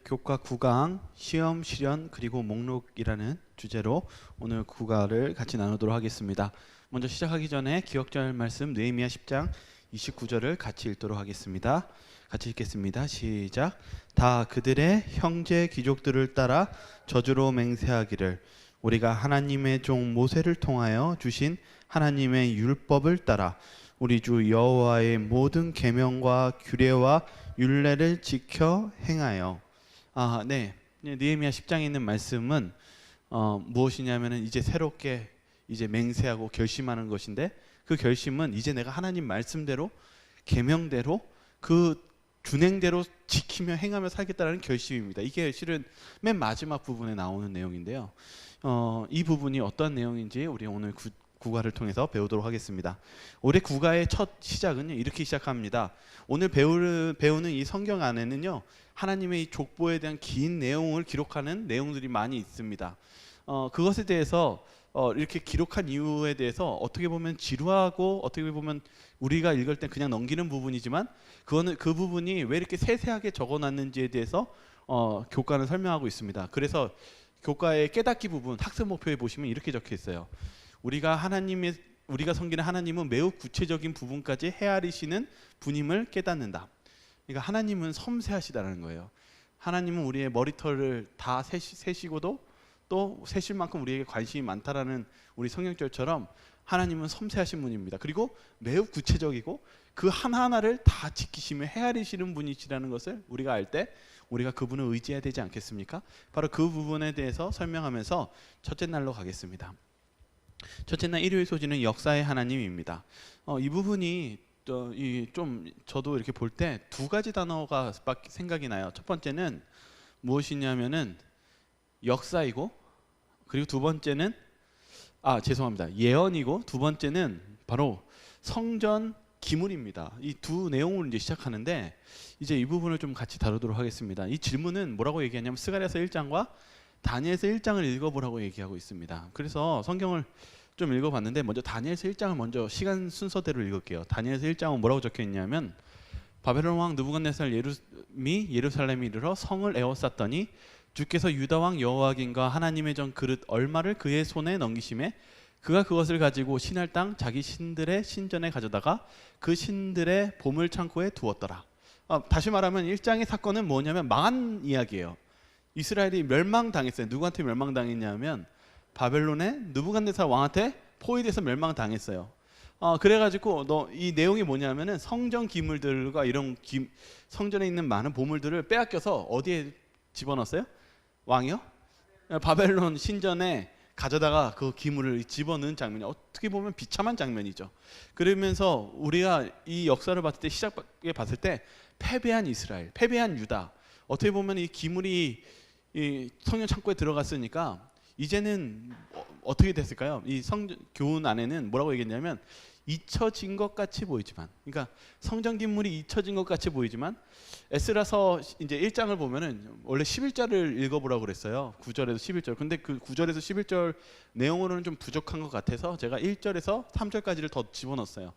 교과 9강 시험 실현 그리고 목록이라는 주제로 오늘 9강을 같이 나누도록 하겠습니다. 먼저 시작하기 전에 기억할 말씀 느헤미야 10장 29절을 같이 읽도록 하겠습니다. 같이 읽겠습니다. 시작. 다 그들의 형제 귀족들을 따라 저주로 맹세하기를 우리가 하나님의 종 모세를 통하여 주신 하나님의 율법을 따라 우리 주 여호와의 모든 계명과 규례와 율례를 지켜 행하여. 느헤미야 10장에 있는 말씀은 무엇이냐면은 이제 새롭게 이제 맹세하고 결심하는 것인데, 그 결심은 이제 내가 하나님 말씀대로 계명대로 그 준행대로 지키며 행하며 살겠다라는 결심입니다. 이게 실은 맨 마지막 부분에 나오는 내용인데요. 이 부분이 어떤 내용인지 우리 오늘 국어를 통해서 배우도록 하겠습니다. 올해 국어의 첫 시작은 이렇게 시작합니다. 오늘 배우는 이 성경 안에는요, 하나님의 이 족보에 대한 긴 내용을 기록하는 내용들이 많이 있습니다. 그것에 대해서 이렇게 기록한 이유에 대해서 어떻게 보면 지루하고 어떻게 보면 우리가 읽을 때 그냥 넘기는 부분이지만, 그 부분이 왜 이렇게 세세하게 적어놨는지에 대해서 교과는 설명하고 있습니다. 그래서 교과의 깨닫기 부분 학습 목표에 보시면 이렇게 적혀 있어요. 우리가 섬기는 하나님은 매우 구체적인 부분까지 헤아리시는 분임을 깨닫는다. 그러니까 하나님은 섬세하시다는 거예요. 하나님은 우리의 머리털을 다 세시고도 또 세실 만큼 우리에게 관심이 많다라는 우리 성경절처럼 하나님은 섬세하신 분입니다. 그리고 매우 구체적이고 그 하나하나를 다 지키시며 헤아리시는 분이시라는 것을 우리가 알 때 우리가 그분을 의지해야 되지 않겠습니까? 바로 그 부분에 대해서 설명하면서 첫째 날로 가겠습니다. 첫째 날 일요일 소지는 역사의 하나님입니다. 이 부분이 좀 저도 이렇게 볼 때 두 가지 단어가 생각이 나요. 첫 번째는 무엇이냐면은 역사이고, 그리고 두 번째는 예언이고, 두 번째는 바로 성전 기물입니다. 이 두 내용으로 이제 시작하는데, 이제 이 부분을 좀 같이 다루도록 하겠습니다. 이 질문은 뭐라고 얘기하냐면 스가랴서 1장과 다니엘서 1장을 읽어보라고 얘기하고 있습니다. 그래서 성경을 좀 읽어봤는데, 먼저 다니엘서 1장을 먼저 시간 순서대로 읽을게요. 다니엘서 1장은 뭐라고 적혀 있냐면, 바벨론 왕 느부갓네살 예루살렘에 이르러 성을 에워쌌더니 주께서 유다 왕 여호와긴과 하나님의 전 그릇 얼마를 그의 손에 넘기심에 그가 그것을 가지고 신할 땅 자기 신들의 신전에 가져다가 그 신들의 보물 창고에 두었더라. 다시 말하면 1장의 사건은 뭐냐면 망한 이야기예요. 이스라엘이 멸망당했어요. 누구한테 멸망당했냐면 바벨론의 느부갓네살 왕한테 포위돼서 멸망당했어요. 그래가지고 이 내용이 뭐냐면은 성전 기물들과 이런 성전에 있는 많은 보물들을 빼앗겨서 어디에 집어넣었어요? 왕이요? 바벨론 신전에 가져다가 그 기물을 집어넣은 장면이 어떻게 보면 비참한 장면이죠. 그러면서 우리가 이 역사를 봤을 때, 시작에 봤을 때 패배한 이스라엘, 패배한 유다, 어떻게 보면 이 기물이 이 성전 창고에 들어갔으니까 이제는 어떻게 됐을까요? 이 교훈 안에는 뭐라고 얘기했냐면, 잊혀진 것 같이 보이지만, 그러니까 성전 기물이 잊혀진 것 같이 보이지만, 에스라서 이제 1장을 보면은 원래 11절을 읽어보라고 그랬어요. 9절에서 11절. 근데 그 9절에서 11절 내용으로는 좀 부족한 것 같아서 제가 1절에서 3절까지를 더 집어넣었어요.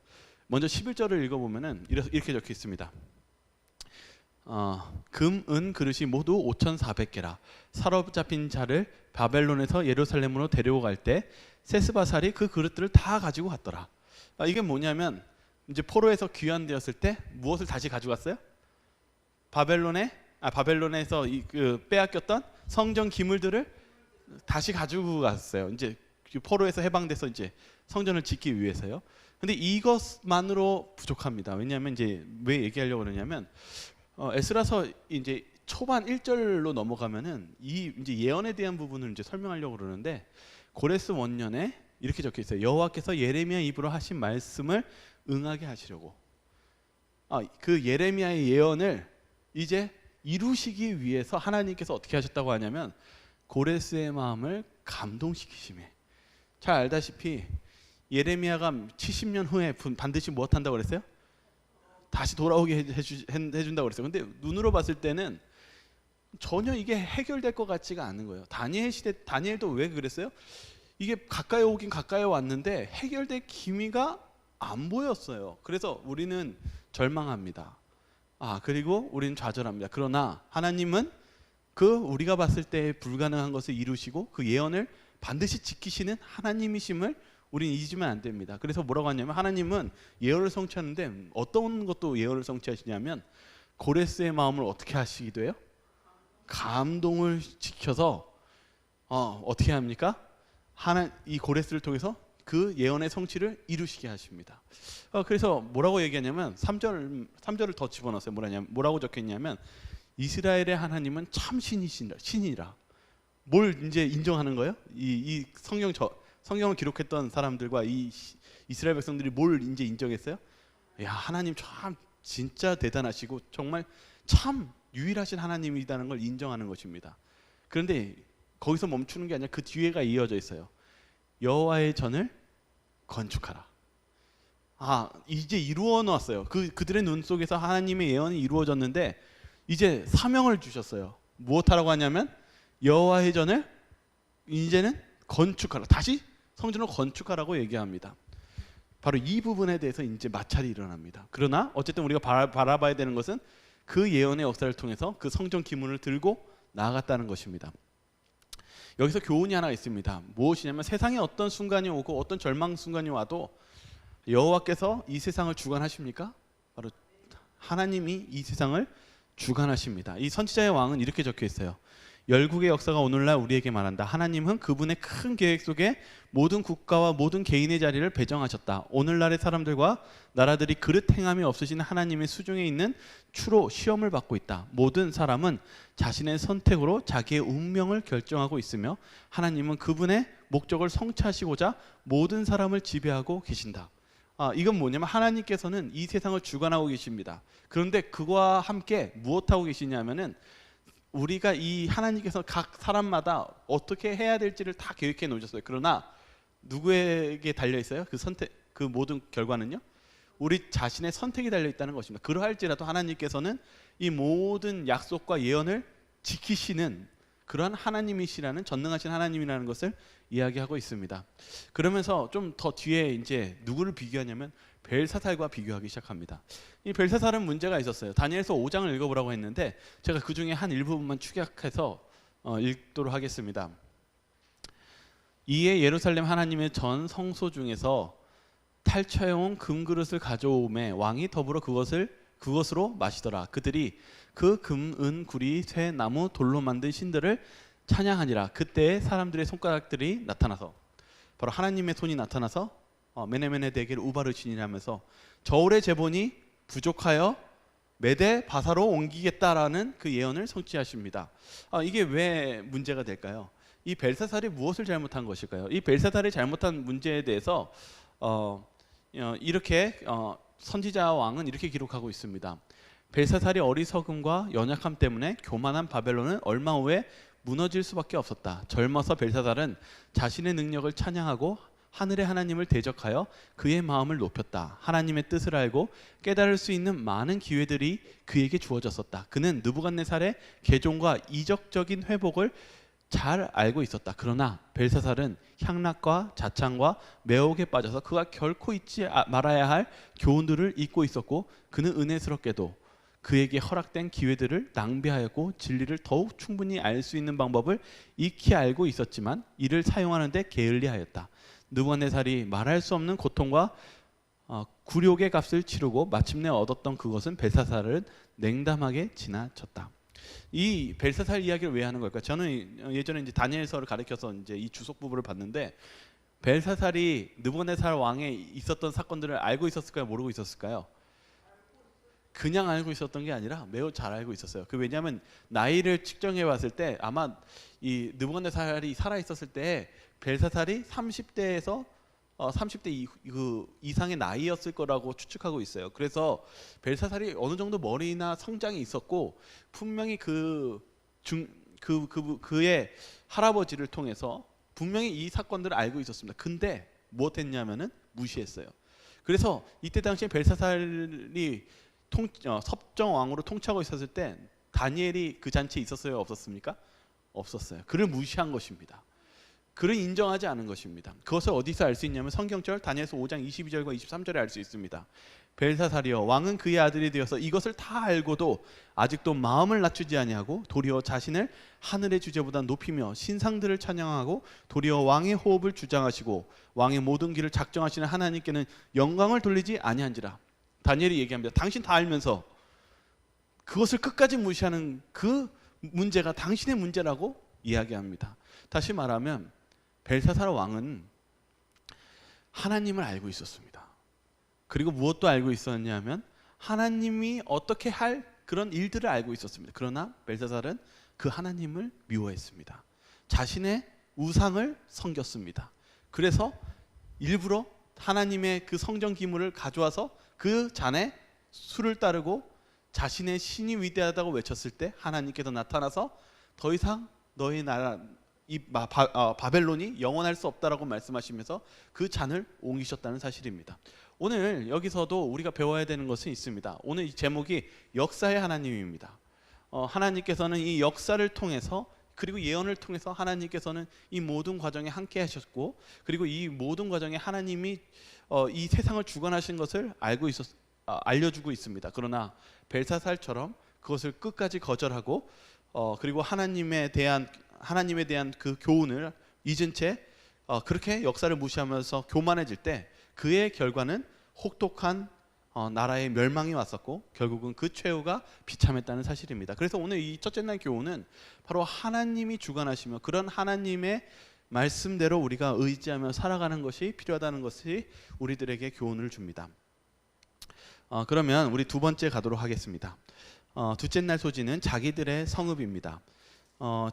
먼저 11절을 읽어보면은 이렇게 적혀 있습니다. 금, 은 그릇이 모두 5,400개라. 사로잡힌 자를 바벨론에서 예루살렘으로 데려갈 때 세스바살이 그 그릇들을 다 가지고 갔더라. 이게 뭐냐면, 이제 포로에서 귀환되었을 때 무엇을 다시 가져갔어요? 바벨론에서 빼앗겼던 성전 기물들을 다시 가지고 갔어요. 이제 포로에서 해방돼서 이제 성전을 짓기 위해서요. 근데 이것만으로 부족합니다. 왜냐하면 이제 왜 얘기하려고 그러냐면, 에스라서 이제 초반 1절로 넘어가면은 이제 예언에 대한 부분을 이제 설명하려고 그러는데, 고레스 원년에 이렇게 적혀 있어요. 여호와께서 예레미야 입으로 하신 말씀을 응하게 하시려고. 그 예레미야의 예언을 이제 이루시기 위해서 하나님께서 어떻게 하셨다고 하냐면, 고레스의 마음을 감동시키심에. 잘 알다시피 예레미야가 70년 후에 반드시 무엇 한다고 그랬어요? 다시 돌아오게 해준다고 그랬어요. 근데 눈으로 봤을 때는 전혀 이게 해결될 것 같지가 않은 거예요. 다니엘 시대, 다니엘도 왜 그랬어요? 이게 가까이 오긴 가까이 왔는데 해결될 기미가 안 보였어요. 그래서 우리는 절망합니다. 그리고 우리는 좌절합니다. 그러나 하나님은 그 우리가 봤을 때 불가능한 것을 이루시고 그 예언을 반드시 지키시는 하나님이심을 우리는 잊으면 안 됩니다. 그래서 뭐라고 하냐면 하나님은 예언을 성취하는데 어떤 것도 예언을 성취하시냐면 고레스의 마음을 어떻게 하시기도 해요? 감동을 지켜서 어떻게 합니까? 이 고레스를 통해서 그 예언의 성취를 이루시게 하십니다. 그래서 뭐라고 얘기하냐면 3절을 더 집어넣었어요. 뭐라고 적혀있냐면 이스라엘의 하나님은 참 신이라. 뭘 이제 인정하는 거예요? 이 성경을 기록했던 사람들과 이 이스라엘 백성들이 뭘 이제 인정했어요? 야, 하나님 참 진짜 대단하시고 정말 참 유일하신 하나님이라는 걸 인정하는 것입니다. 그런데 거기서 멈추는 게 아니라 그 뒤에가 이어져 있어요. 여호와의 전을 건축하라. 이제 이루어 놓았어요. 그들의 눈 속에서 하나님의 예언이 이루어졌는데 이제 사명을 주셨어요. 무엇하라고 하냐면 여호와의 전을 이제는 건축하라. 다시 성전을 건축하라고 얘기합니다. 바로 이 부분에 대해서 이제 마찰이 일어납니다. 그러나 어쨌든 우리가 바라봐야 되는 것은 그 예언의 역사를 통해서 그 성전 기문을 들고 나아갔다는 것입니다. 여기서 교훈이 하나 있습니다. 무엇이냐면 세상에 어떤 순간이 오고 어떤 절망 순간이 와도 여호와께서 이 세상을 주관하십니까? 바로 하나님이 이 세상을 주관하십니다. 이 선지자의 왕은 이렇게 적혀 있어요. 열국의 역사가 오늘날 우리에게 말한다. 하나님은 그분의 큰 계획 속에 모든 국가와 모든 개인의 자리를 배정하셨다. 오늘날의 사람들과 나라들이 그릇 행함이 없으신 하나님의 수중에 있는 추로 시험을 받고 있다. 모든 사람은 자신의 선택으로 자기의 운명을 결정하고 있으며 하나님은 그분의 목적을 성취하시고자 모든 사람을 지배하고 계신다. 이건 뭐냐면 하나님께서는 이 세상을 주관하고 계십니다. 그런데 그와 함께 무엇하고 계시냐면은 우리가 이 하나님께서 각 사람마다 어떻게 해야 될지를 다 계획해 놓으셨어요. 그러나 누구에게 달려 있어요? 그 선택, 그 모든 결과는요? 우리 자신의 선택이 달려 있다는 것입니다. 그러할지라도 하나님께서는 이 모든 약속과 예언을 지키시는 그러한 하나님이시라는 전능하신 하나님이라는 것을 이야기하고 있습니다. 그러면서 좀 더 뒤에 이제 누구를 비교하냐면 벨사살과 비교하기 시작합니다. 이 벨사살은 문제가 있었어요. 다니엘서 5장을 읽어보라고 했는데 제가 그 중에 한 일부분만 축약해서 읽도록 하겠습니다. 이에 예루살렘 하나님의 전 성소 중에서 탈취해온 금그릇을 가져오매 왕이 더불어 그것으로 마시더라. 그들이 그 금, 은, 구리, 쇠, 나무, 돌로 만든 신들을 찬양하니라. 그때 사람들의 손가락들이 나타나서 바로 하나님의 손이 나타나서 메네메네 대게를 우바르시니라면서 저울의 제본이 부족하여 메대 바사로 옮기겠다라는 그 예언을 성취하십니다. 이게 왜 문제가 될까요? 이 벨사살이 무엇을 잘못한 것일까요? 이 벨사살이 잘못한 문제에 대해서 이렇게 선지자 왕은 이렇게 기록하고 있습니다. 벨사살이 어리석음과 연약함 때문에 교만한 바벨론은 얼마 후에 무너질 수밖에 없었다. 젊어서 벨사살은 자신의 능력을 찬양하고 하늘의 하나님을 대적하여 그의 마음을 높였다. 하나님의 뜻을 알고 깨달을 수 있는 많은 기회들이 그에게 주어졌었다. 그는 느부갓네살의 개종과 이적적인 회복을 잘 알고 있었다. 그러나 벨사살은 향락과 자창과 매혹에 빠져서 그가 결코 잊지 말아야 할 교훈들을 잊고 있었고 그는 은혜스럽게도 그에게 허락된 기회들을 낭비하였고 진리를 더욱 충분히 알 수 있는 방법을 익히 알고 있었지만 이를 사용하는 데 게을리하였다. 느부갓네살이 말할 수 없는 고통과 굴욕의 값을 치르고 마침내 얻었던 그것은 벨사살을 냉담하게 지나쳤다. 이 벨사살 이야기를 왜 하는 걸까? 저는 예전에 이제 다니엘서를 가르쳐서 이제 이 주석 부분을 봤는데 벨사살이 느부갓네살 왕에 있었던 사건들을 알고 있었을까요? 모르고 있었을까요? 그냥 알고 있었던 게 아니라 매우 잘 알고 있었어요. 왜냐하면 나이를 측정해 봤을 때 아마 이 느부갓네살이 살아 있었을 때 벨사살이 30대에서 30대 이상의 나이였을 거라고 추측하고 있어요. 그래서 벨사살이 어느 정도 머리나 성장이 있었고 분명히 그의 할아버지를 통해서 분명히 이 사건들을 알고 있었습니다. 근데 무엇했냐면은 무시했어요. 그래서 이때 당시에 벨사살이 섭정 왕으로 통치하고 있었을 때 다니엘이 그 잔치에 있었어요, 없었습니까? 없었어요. 그를 무시한 것입니다. 그를 인정하지 않은 것입니다. 그것을 어디서 알 수 있냐면 성경절 다니엘서 5장 22절과 23절에 알 수 있습니다. 벨사살이여, 왕은 그의 아들이 되어서 이것을 다 알고도 아직도 마음을 낮추지 아니하고 도리어 자신을 하늘의 주제보다 높이며 신상들을 찬양하고 도리어 왕의 호흡을 주장하시고 왕의 모든 길을 작정하시는 하나님께는 영광을 돌리지 아니한지라. 다니엘이 얘기합니다. 당신 다 알면서 그것을 끝까지 무시하는 그 문제가 당신의 문제라고 이야기합니다. 다시 말하면 벨사살 왕은 하나님을 알고 있었습니다. 그리고 무엇도 알고 있었냐면 하나님이 어떻게 할 그런 일들을 알고 있었습니다. 그러나 벨사살은 그 하나님을 미워했습니다. 자신의 우상을 섬겼습니다. 그래서 일부러 하나님의 그 성전 기물을 가져와서 그 잔에 술을 따르고 자신의 신이 위대하다고 외쳤을 때 하나님께서 나타나서 더 이상 너희 나라 이 바벨론이 영원할 수 없다라고 말씀하시면서 그 잔을 옮기셨다는 사실입니다. 오늘 여기서도 우리가 배워야 되는 것은 있습니다. 오늘 이 제목이 역사의 하나님입니다. 하나님께서는 이 역사를 통해서 그리고 예언을 통해서 하나님께서는 이 모든 과정에 함께 하셨고 그리고 이 모든 과정에 하나님이 이 세상을 주관하신 것을 알려주고 있습니다. 그러나 벨사살처럼 그것을 끝까지 거절하고 그리고 하나님에 대한 그 교훈을 잊은 채 그렇게 역사를 무시하면서 교만해질 때 그의 결과는 혹독한 나라의 멸망이 왔었고 결국은 그 최후가 비참했다는 사실입니다. 그래서 오늘 이 첫째 날 교훈은 바로 하나님이 주관하시며 그런 하나님의 말씀대로 우리가 의지하며 살아가는 것이 필요하다는 것이 우리들에게 교훈을 줍니다. 그러면 우리 두 번째 가도록 하겠습니다. 둘째 날 소지는 자기들의 성읍입니다.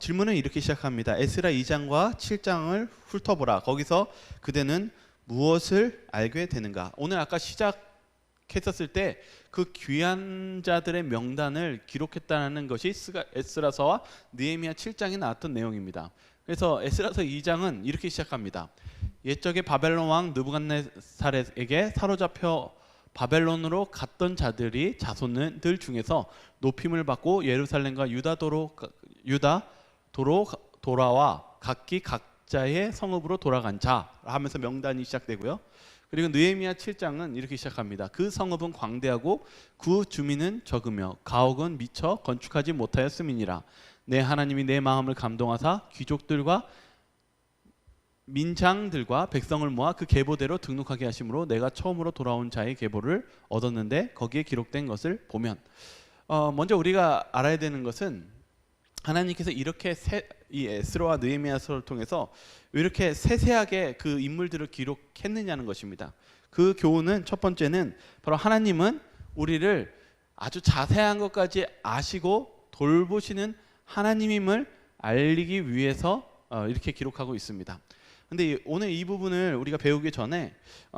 질문은 이렇게 시작합니다. 에스라 2장과 7장을 훑어보라. 거기서 그대는 무엇을 알게 되는가? 오늘 아까 시작했었을 때 그 귀한 자들의 명단을 기록했다는 것이 에스라서와 느헤미야 7장에 나왔던 내용입니다. 그래서 에스라서 2장은 이렇게 시작합니다. 옛적에 바벨론 왕 느부갓네살에게 사로잡혀 바벨론으로 갔던 자들이 자손들 중에서 높임을 받고 예루살렘과 유다도로 돌아와 각기 각자의 성읍으로 돌아간 자 하면서 명단이 시작되고요. 그리고 느헤미야 7장은 이렇게 시작합니다. 그 성읍은 광대하고 그 주민은 적으며 가옥은 미처 건축하지 못하였음이니라. 내 하나님이 내 마음을 감동하사 귀족들과 민장들과 백성을 모아 그 계보대로 등록하게 하심으로 내가 처음으로 돌아온 자의 계보를 얻었는데 거기에 기록된 것을 보면 먼저 우리가 알아야 되는 것은 하나님께서 이렇게 이 에스라와 느헤미야서를 통해서 왜 이렇게 세세하게 그 인물들을 기록했느냐는 것입니다. 그 교훈은 첫 번째는 바로 하나님은 우리를 아주 자세한 것까지 아시고 돌보시는 하나님임을 알리기 위해서 이렇게 기록하고 있습니다. 근데 오늘 이 부분을 우리가 배우기 전에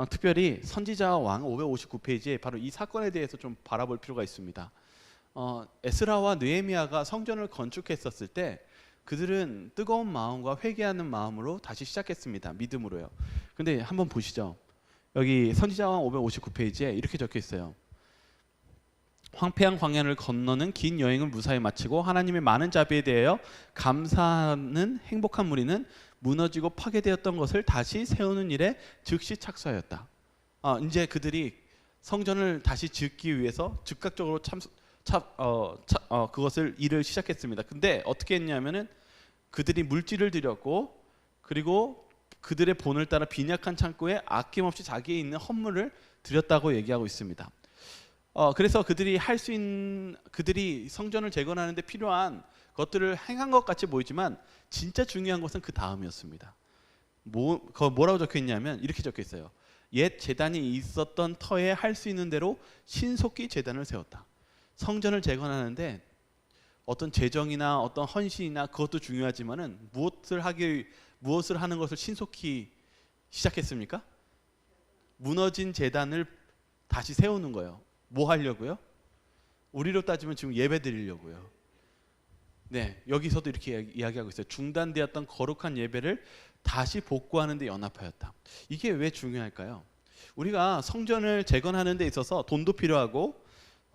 특별히 선지자와 왕 559페이지에 바로 이 사건에 대해서 좀 바라볼 필요가 있습니다. 에스라와 느헤미야가 성전을 건축했었을 때 그들은 뜨거운 마음과 회개하는 마음으로 다시 시작했습니다. 믿음으로요. 근데 한번 보시죠. 여기 선지자왕 559페이지에 이렇게 적혀 있어요. 황폐한 광야를 건너는 긴 여행을 무사히 마치고 하나님의 많은 자비에 대하여 감사하는 행복한 무리는 무너지고 파괴되었던 것을 다시 세우는 일에 즉시 착수하였다. 이제 그들이 성전을 다시 짓기 위해서 즉각적으로 그것을 일을 시작했습니다. 근데 어떻게 했냐면은 그들이 물질을 들였고 그리고 그들의 본을 따라 빈약한 창고에 아낌없이 자기에 있는 헌물을 드렸다고 얘기하고 있습니다. 그래서 그들이 그들이 성전을 재건하는 데 필요한 것들을 행한 것 같이 보이지만 진짜 중요한 것은 그 다음이었습니다. 뭐라고 적혀 있냐면 이렇게 적혀 있어요. 옛 제단이 있었던 터에 할 수 있는 대로 신속히 제단을 세웠다. 성전을 재건하는데 어떤 재정이나 어떤 헌신이나 그것도 중요하지만은 무엇을 하는 것을 신속히 시작했습니까? 무너진 제단을 다시 세우는 거예요. 뭐 하려고요? 우리로 따지면 지금 예배 드리려고요. 네, 여기서도 이렇게 이야기하고 있어요. 중단되었던 거룩한 예배를 다시 복구하는 데 연합하였다. 이게 왜 중요할까요? 우리가 성전을 재건하는 데 있어서 돈도 필요하고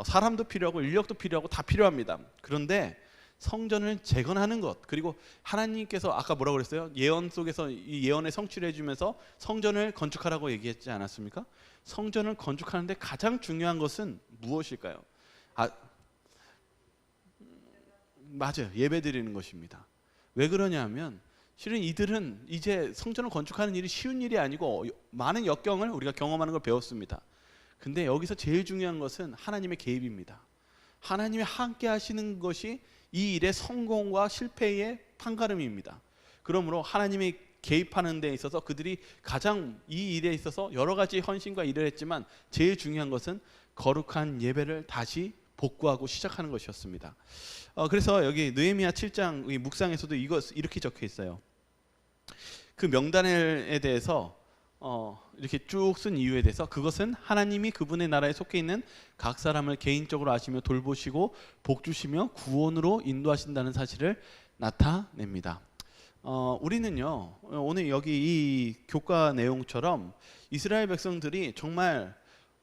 사람도 필요하고 인력도 필요하고 다 필요합니다. 그런데 성전을 재건하는 것, 그리고 하나님께서 아까 뭐라고 그랬어요? 예언 속에서 이 예언의 성취를 해주면서 성전을 건축하라고 얘기했지 않았습니까? 성전을 건축하는데 가장 중요한 것은 무엇일까요? 맞아요. 예배 드리는 것입니다. 왜 그러냐면 실은 이들은 이제 성전을 건축하는 일이 쉬운 일이 아니고 많은 역경을 우리가 경험하는 걸 배웠습니다. 근데 여기서 제일 중요한 것은 하나님의 개입입니다. 하나님이 함께 하시는 것이 이 일의 성공과 실패의 판가름입니다. 그러므로 하나님이 개입하는 데 있어서 그들이 가장 이 일에 있어서 여러 가지 헌신과 일을 했지만 제일 중요한 것은 거룩한 예배를 다시 복구하고 시작하는 것이었습니다. 그래서 여기 느헤미야 7장 묵상에서도 이렇게 적혀 있어요. 그 명단에 대해서 이렇게 쭉 쓴 이유에 대해서 그것은 하나님이 그분의 나라에 속해 있는 각 사람을 개인적으로 아시며 돌보시고 복주시며 구원으로 인도하신다는 사실을 나타냅니다. 우리는요 오늘 여기 이 교과 내용처럼 이스라엘 백성들이 정말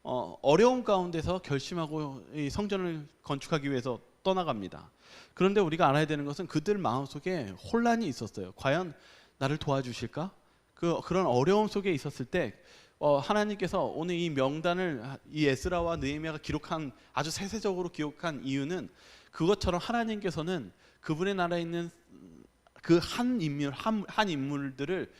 어려운 가운데서 결심하고 이 성전을 건축하기 위해서 떠나갑니다. 그런데 우리가 알아야 되는 것은 그들 마음속에 혼란이 있었어요. 과연 나를 도와주실까? 그런 어려움 속에 있었을 때 하나님께서 오늘 이 명단을 이 에스라와 느헤미야가 기록한 아주 세세적으로 기록한 이유는 그것처럼 하나님께서는 그분의 나라에 있는 그 한 인물들을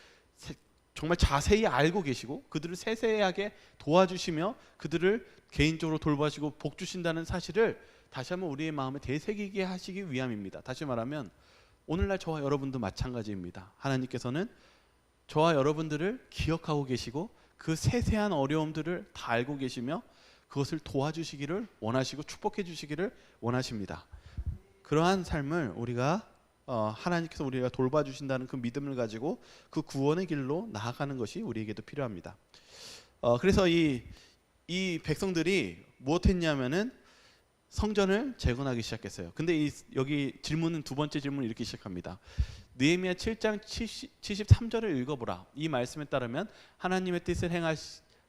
정말 자세히 알고 계시고 그들을 세세하게 도와주시며 그들을 개인적으로 돌봐주시고 복 주신다는 사실을 다시 한번 우리의 마음에 되새기게 하시기 위함입니다. 다시 말하면 오늘날 저와 여러분도 마찬가지입니다. 하나님께서는 저와 여러분들을 기억하고 계시고 그 세세한 어려움들을 다 알고 계시며 그것을 도와주시기를 원하시고 축복해 주시기를 원하십니다. 그러한 삶을 우리가 하나님께서 우리가 돌봐주신다는 그 믿음을 가지고 그 구원의 길로 나아가는 것이 우리에게도 필요합니다. 그래서 이 백성들이 무엇했냐면은 성전을 재건하기 시작했어요. 근데 여기 질문은 두 번째 질문을 이렇게 시작합니다. 느헤미야 7장 73절을 읽어보라. 이 말씀에 따르면 하나님의 뜻을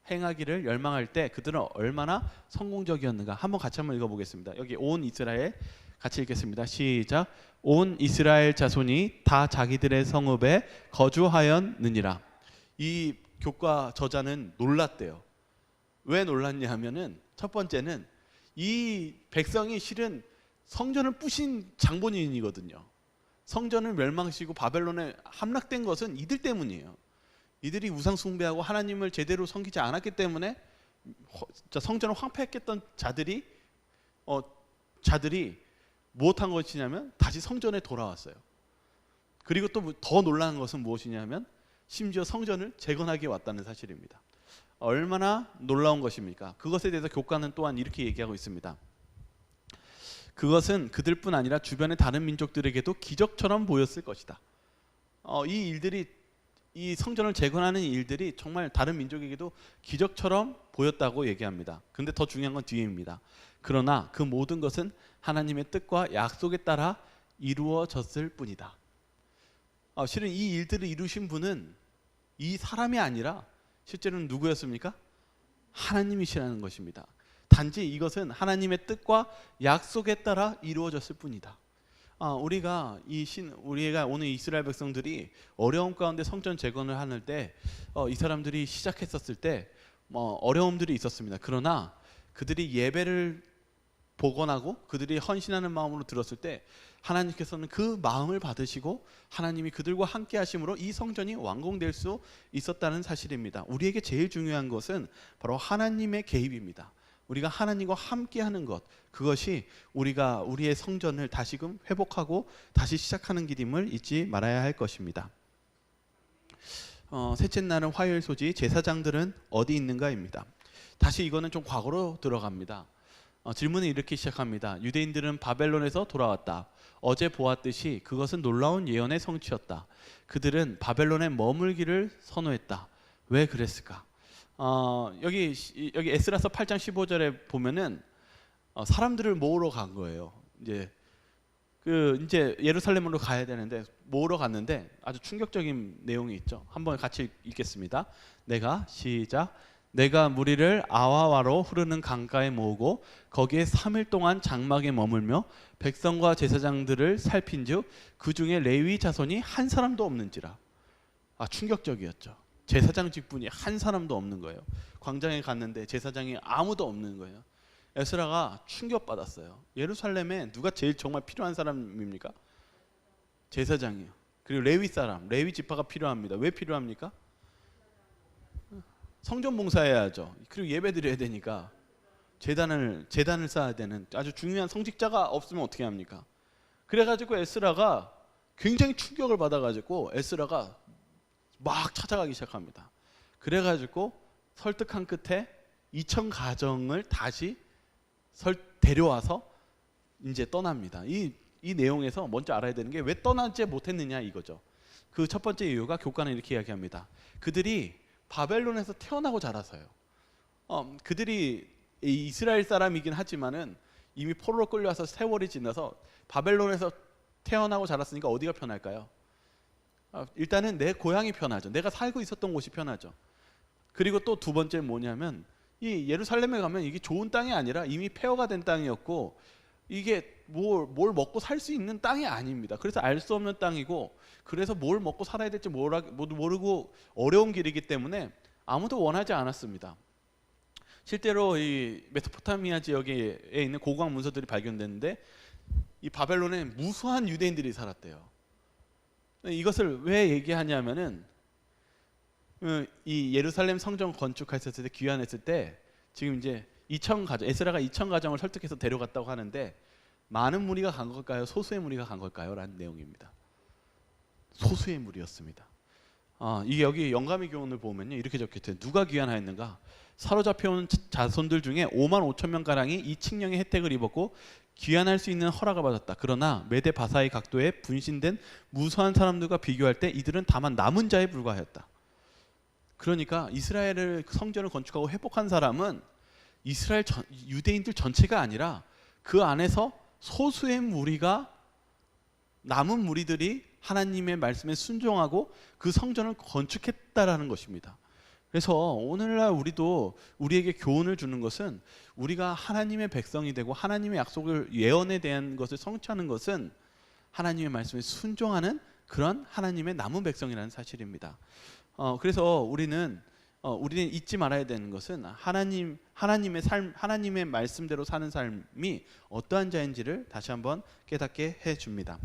행하기를 열망할 때 그들은 얼마나 성공적이었는가. 한번 읽어보겠습니다. 여기 온 이스라엘 같이 읽겠습니다. 시작. 온 이스라엘 자손이 다 자기들의 성읍에 거주하였느니라. 이 교과 저자는 놀랐대요. 왜 놀랐냐 하면은 첫 번째는 이 백성이 실은 성전을 부신 장본인이거든요. 성전을 멸망시키고 바벨론에 함락된 것은 이들 때문이에요. 이들이 우상 숭배하고 하나님을 제대로 섬기지 않았기 때문에 성전을 황폐했던 자들이 무엇한 것이냐면 다시 성전에 돌아왔어요. 그리고 또 더 놀라운 것은 무엇이냐면 심지어 성전을 재건하기 왔다는 사실입니다. 얼마나 놀라운 것입니까? 그것에 대해서 교과는 또한 이렇게 얘기하고 있습니다. 그것은 그들뿐 아니라 주변의 다른 민족들에게도 기적처럼 보였을 것이다. 이 일들이 이 성전을 재건하는 일들이 정말 다른 민족에게도 기적처럼 보였다고 얘기합니다. 근데 더 중요한 건 뒤에입니다. 그러나 그 모든 것은 하나님의 뜻과 약속에 따라 이루어졌을 뿐이다. 실은 이 일들을 이루신 분은 이 사람이 아니라 실제로는 누구였습니까? 하나님이시라는 것입니다. 단지 이것은 하나님의 뜻과 약속에 따라 이루어졌을 뿐이다. 우리가 오늘 이스라엘 백성들이 어려움 가운데 성전 재건을 하는 때 이 사람들이 시작했었을 때 어려움들이 있었습니다. 그러나 그들이 예배를 복원하고 그들이 헌신하는 마음으로 들었을 때 하나님께서는 그 마음을 받으시고 하나님이 그들과 함께 하심으로 이 성전이 완공될 수 있었다는 사실입니다. 우리에게 제일 중요한 것은 바로 하나님의 개입입니다. 우리가 하나님과 함께 하는 것, 그것이 우리가 우리의 성전을 다시금 회복하고 다시 시작하는 길임을 잊지 말아야 할 것입니다. 셋째 날은 화요일 소지, 제사장들은 어디 있는가입니다. 다시 이거는 좀 과거로 들어갑니다. 질문은 이렇게 시작합니다. 유대인들은 바벨론에서 돌아왔다. 어제 보았듯이 그것은 놀라운 예언의 성취였다. 그들은 바벨론에 머물기를 선호했다. 왜 그랬을까? 여기 에스라서 8장 15절에 보면은 사람들을 모으러 간 거예요. 이제 예루살렘으로 가야 되는데 모으러 갔는데 아주 충격적인 내용이 있죠. 한번 같이 읽겠습니다. 내가 시작. 내가 무리를 아와와로 흐르는 강가에 모으고 거기에 3일 동안 장막에 머물며 백성과 제사장들을 살핀즉 그 중에 레위 자손이 한 사람도 없는지라. 충격적이었죠. 제사장 직분이 한 사람도 없는 거예요. 광장에 갔는데 제사장이 아무도 없는 거예요. 에스라가 충격받았어요. 예루살렘에 누가 제일 정말 필요한 사람입니까? 제사장이요. 그리고 레위 사람, 레위 지파가 필요합니다. 왜 필요합니까? 성전 봉사해야죠. 그리고 예배 드려야 되니까 재단을 쌓아야 되는 아주 중요한 성직자가 없으면 어떻게 합니까? 그래가지고 에스라가 굉장히 충격을 받아가지고 에스라가 막 찾아가기 시작합니다. 그래가지고 설득한 끝에 2천 가정을 다시 데려와서 이제 떠납니다. 이 내용에서 먼저 알아야 되는 게 왜 떠나지 못했느냐 이거죠. 그 첫 번째 이유가 교과는 이렇게 이야기합니다. 그들이 바벨론에서 태어나고 자라서요. 그들이 이스라엘 사람이긴 하지만은 이미 포로로 끌려와서 세월이 지나서 바벨론에서 태어나고 자랐으니까 어디가 편할까요? 일단은 내 고향이 편하죠. 내가 살고 있었던 곳이 편하죠. 그리고 또 두 번째 뭐냐면 이 예루살렘에 가면 이게 좋은 땅이 아니라 이미 폐허가 된 땅이었고 이게 뭘 먹고 살 수 있는 땅이 아닙니다. 그래서 알 수 없는 땅이고 그래서 뭘 먹고 살아야 될지 모르고 어려운 길이기 때문에 아무도 원하지 않았습니다. 실제로 이 메소포타미아 지역에 있는 고고학 문서들이 발견됐는데 이 바벨론에 무수한 유대인들이 살았대요. 이것을 왜 얘기하냐면은 이 예루살렘 성전 건축했을 때 귀환했을 때 지금 이제 2천 가정 에스라가 2천 가정을 설득해서 데려갔다고 하는데 많은 무리가 간 걸까요? 소수의 무리가 간 걸까요? 라는 내용입니다. 소수의 무리였습니다. 이게 여기 영감의 교훈을 보면요 이렇게 적혀있어요. 누가 귀환하였는가? 사로잡혀온 자손들 중에 5만 5천 명 가량이 이 칙령의 혜택을 입었고 귀환할 수 있는 허락을 받았다. 그러나 메데 바사의 각도에 분신된 무수한 사람들과 비교할 때 이들은 다만 남은 자에 불과하였다. 그러니까 이스라엘을 성전을 건축하고 회복한 사람은 이스라엘 유대인들 전체가 아니라 그 안에서 소수의 무리가 남은 무리들이 하나님의 말씀에 순종하고 그 성전을 건축했다라는 것입니다. 그래서 오늘날 우리도 우리에게 교훈을 주는 것은 우리가 하나님의 백성이 되고 하나님의 약속을 예언에 대한 것을 성취하는 것은 하나님의 말씀에 순종하는 그런 하나님의 남은 백성이라는 사실입니다. 그래서 우리는 잊지 말아야 되는 것은 하나님의 삶, 하나님의 말씀대로 사는 삶이 어떠한 자인지를 다시 한번 깨닫게 해줍니다.